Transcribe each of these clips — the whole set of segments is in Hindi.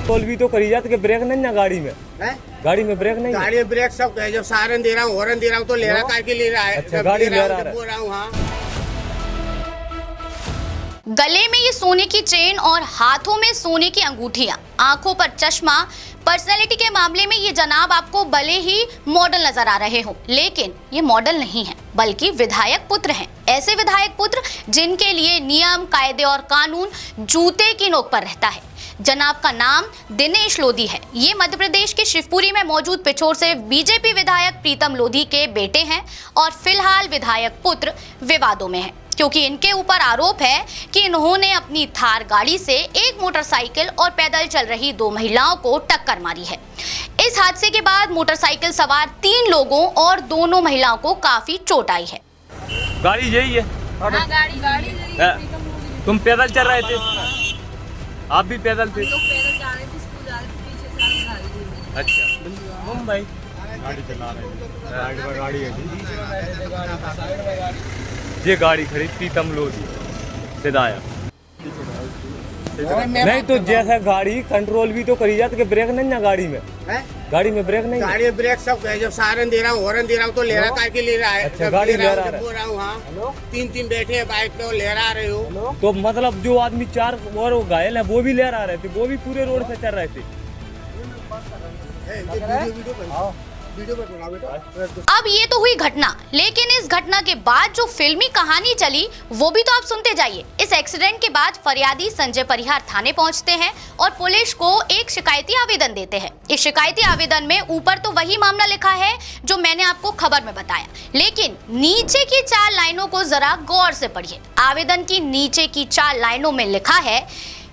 टोल भी तो करी जाती कि ब्रेक नहीं ना गाड़ी में है? गाड़ी में ब्रेक नहीं है। गाड़ी में ब्रेक सब जब सायरन दे रहा हूँ, हॉर्न दे रहा हूँ तो ले रहा है, काहे के ले रहा है? अच्छा, गाड़ी ले रहा है। बोल रहा हूँ हाँ। गले में ये सोने की चेन और हाथों में सोने की अंगूठियां, आंखों पर चश्मा। पर्सनैलिटी के मामले में ये जनाब आपको भले ही मॉडल नजर आ रहे हो, लेकिन ये मॉडल नहीं है बल्कि विधायक पुत्र हैं। ऐसे विधायक पुत्र जिनके लिए नियम, कायदे और कानून जूते की नोक पर रहता है। जनाब का नाम दिनेश लोधी है। ये मध्य प्रदेश के शिवपुरी में मौजूद पिछोर से बीजेपी विधायक प्रीतम लोधी के बेटे हैं और फिलहाल विधायक पुत्र विवादों में है, क्योंकि इनके ऊपर आरोप है कि इन्होंने अपनी थार गाड़ी से एक मोटरसाइकिल और पैदल चल रही 2 महिलाओं को टक्कर मारी है। इस हादसे के बाद मोटरसाइकिल सवार 3 लोगों और दोनों महिलाओं को काफी चोट आई है। गाड़ी यही है। हाँ, गाड़ी तुम पैदल चल रहे थे? आप भी पैदल थे? लोग पैदल जा रहे थे, स्कूल जा रहे थे, पीछे से आगे गाड़ी थी। अच्छा, मुंबई गाड़ी चला रहे थे, गाड़ी है ये गाड़ी खड़ी प्रीतम लोधी विधायक। नहीं तो जैसा गाड़ी कंट्रोल भी तो करी जाती कि ब्रेक नहीं ना गाड़ी में है? गाड़ी में ब्रेक नहीं है। गाड़ी में ब्रेक सब जब सायरन दे रहा हूँ, हॉर्न दे रहा हूँ तो ले रहा है, काहे के ले रहा है? अच्छा, गाड़ी ले रहा है। बोल रहा हूँ हाँ। 3 बैठे हैं बाइक पे और लहरा रहे हो। तो मतलब जो आदमी 4 और वो घायल है वो भी लहरा रहे थे, वो भी पूरे रोड से चल रहे थे। अब ये तो हुई घटना, लेकिन इस घटना के बाद जो फिल्मी कहानी चली वो भी तो आप सुनते जाइए। इस एक्सीडेंट के बाद फरियादी संजय परिहार थाने पहुंचते हैं और पुलिस को एक शिकायती आवेदन देते हैं। इस शिकायती आवेदन में ऊपर तो वही मामला लिखा है जो मैंने आपको खबर में बताया, लेकिन नीचे की 4 लाइनों को जरा गौर से पढ़िए। आवेदन की नीचे की 4 लाइनों में लिखा है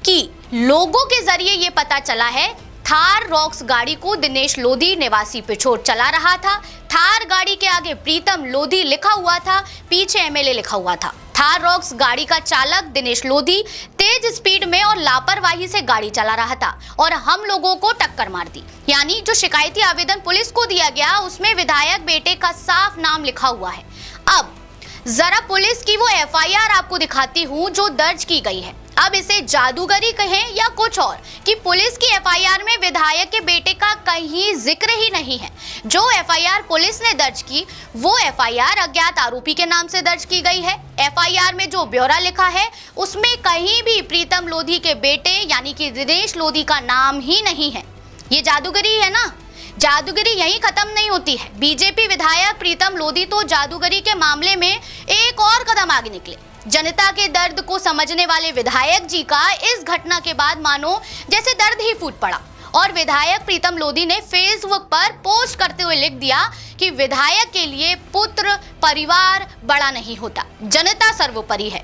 कि लोगों के जरिए ये पता चला है थार रॉक्स गाड़ी को दिनेश लोधी निवासी पिछोर चला रहा था। थार गाड़ी के आगे प्रीतम लोधी लिखा हुआ था, पीछे एमएलए लिखा हुआ था। थार रॉक्स गाड़ी का चालक दिनेश लोधी तेज स्पीड में और लापरवाही से गाड़ी चला रहा था और हम लोगों को टक्कर मार दी। यानी जो शिकायती आवेदन पुलिस को दिया गया उसमें विधायक बेटे का साफ नाम लिखा हुआ है। अब जरा पुलिस की वो एफआईआर आपको दिखाती हूँ जो दर्ज की गई है। अब इसे जादूगरी कहें या कुछ और, कि पुलिस की एफआईआर में विधायक के बेटे का कहीं जिक्र ही नहीं है। जो एफआईआर पुलिस ने दर्ज की वो एफआईआर अज्ञात आरोपी के नाम से दर्ज की गई है। एफआईआर में जो ब्यौरा लिखा है उसमें कहीं भी प्रीतम लोधी के बेटे यानी कि दिनेश लोधी का नाम ही नहीं है। ये जादूगरी है ना। जादूगरी यहीं खत्म नहीं होती है। बीजेपी विधायक प्रीतम लोधी तो जादूगरी के मामले में एक और कदम आगे निकले। जनता के दर्द को समझने वाले विधायक जी का इस घटना के बाद मानो जैसे दर्द ही फूट पड़ा और विधायक प्रीतम लोधी ने फेसबुक पर पोस्ट करते हुए लिख दिया कि विधायक के लिए पुत्र परिवार बड़ा नहीं होता, जनता सर्वोपरि है।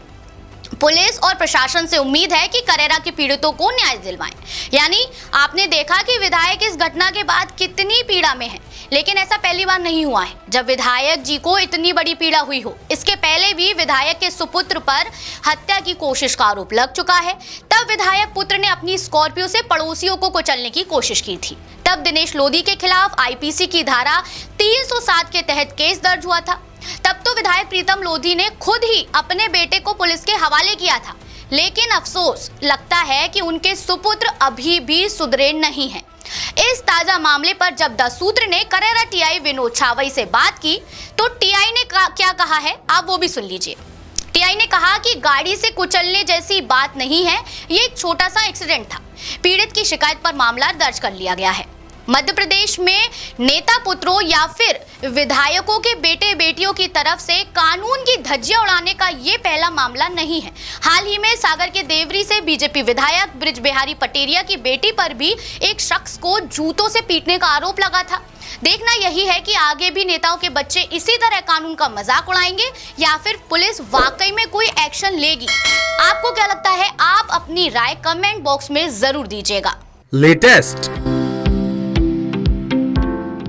पुलिस और प्रशासन से उम्मीद है कि करेरा के पीड़ितों को न्याय दिलवाएं। यानी आपने देखा कि विधायक इस घटना के बाद कितनी पीड़ा में है, लेकिन ऐसा पहली बार नहीं हुआ है जब विधायक जी को इतनी बड़ी पीड़ा हुई हो। इसके पहले भी विधायक के सुपुत्र पर हत्या की कोशिश का आरोप लग चुका है। तब विधायक पुत्र ने अपनी स्कॉर्पियो से पड़ोसियों को कुचलने की कोशिश की थी। तब दिनेश लोधी के खिलाफ आईपीसी की धारा 307 के तहत केस दर्ज हुआ था। तब तो विधायक प्रीतम लोधी ने खुद ही अपने बेटे को पुलिस के हवाले किया था, लेकिन अफसोस लगता है कि उनके सुपुत्र अभी भी सुधरे नहीं हैं। इस ताजा मामले पर जब द सूत्र ने करेरा टीआई विनोद छावई से बात की तो टीआई ने क्या कहा है आप वो भी सुन लीजिए। टीआई ने कहा कि गाड़ी से कुचलने जैसी बात नहीं है, ये एक छोटा सा एक्सीडेंट था। पीड़ित की शिकायत पर मामला दर्ज कर लिया गया है। मध्य प्रदेश में नेता पुत्रों या फिर विधायकों के बेटे बेटियों की तरफ से कानून की धज्जियां उड़ाने का ये पहला मामला नहीं है। हाल ही में सागर के देवरी से बीजेपी विधायक ब्रिज बिहारी पटेरिया की बेटी पर भी एक शख्स को जूतों से पीटने का आरोप लगा था। देखना यही है कि आगे भी नेताओं के बच्चे इसी तरह कानून का मजाक उड़ाएंगे या फिर पुलिस वाकई में कोई एक्शन लेगी। आपको क्या लगता है? आप अपनी राय कमेंट बॉक्स में जरूर दीजिएगा। लेटेस्ट,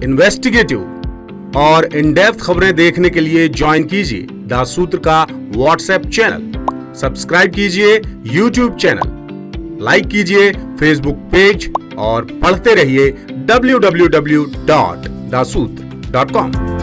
इन्वेस्टिगेटिव और इन डेप्थ खबरें देखने के लिए ज्वाइन कीजिए द सूत्र का व्हाट्सएप चैनल, सब्सक्राइब कीजिए यूट्यूब चैनल, लाइक कीजिए फेसबुक पेज और पढ़ते रहिए www.daसूत्र.com।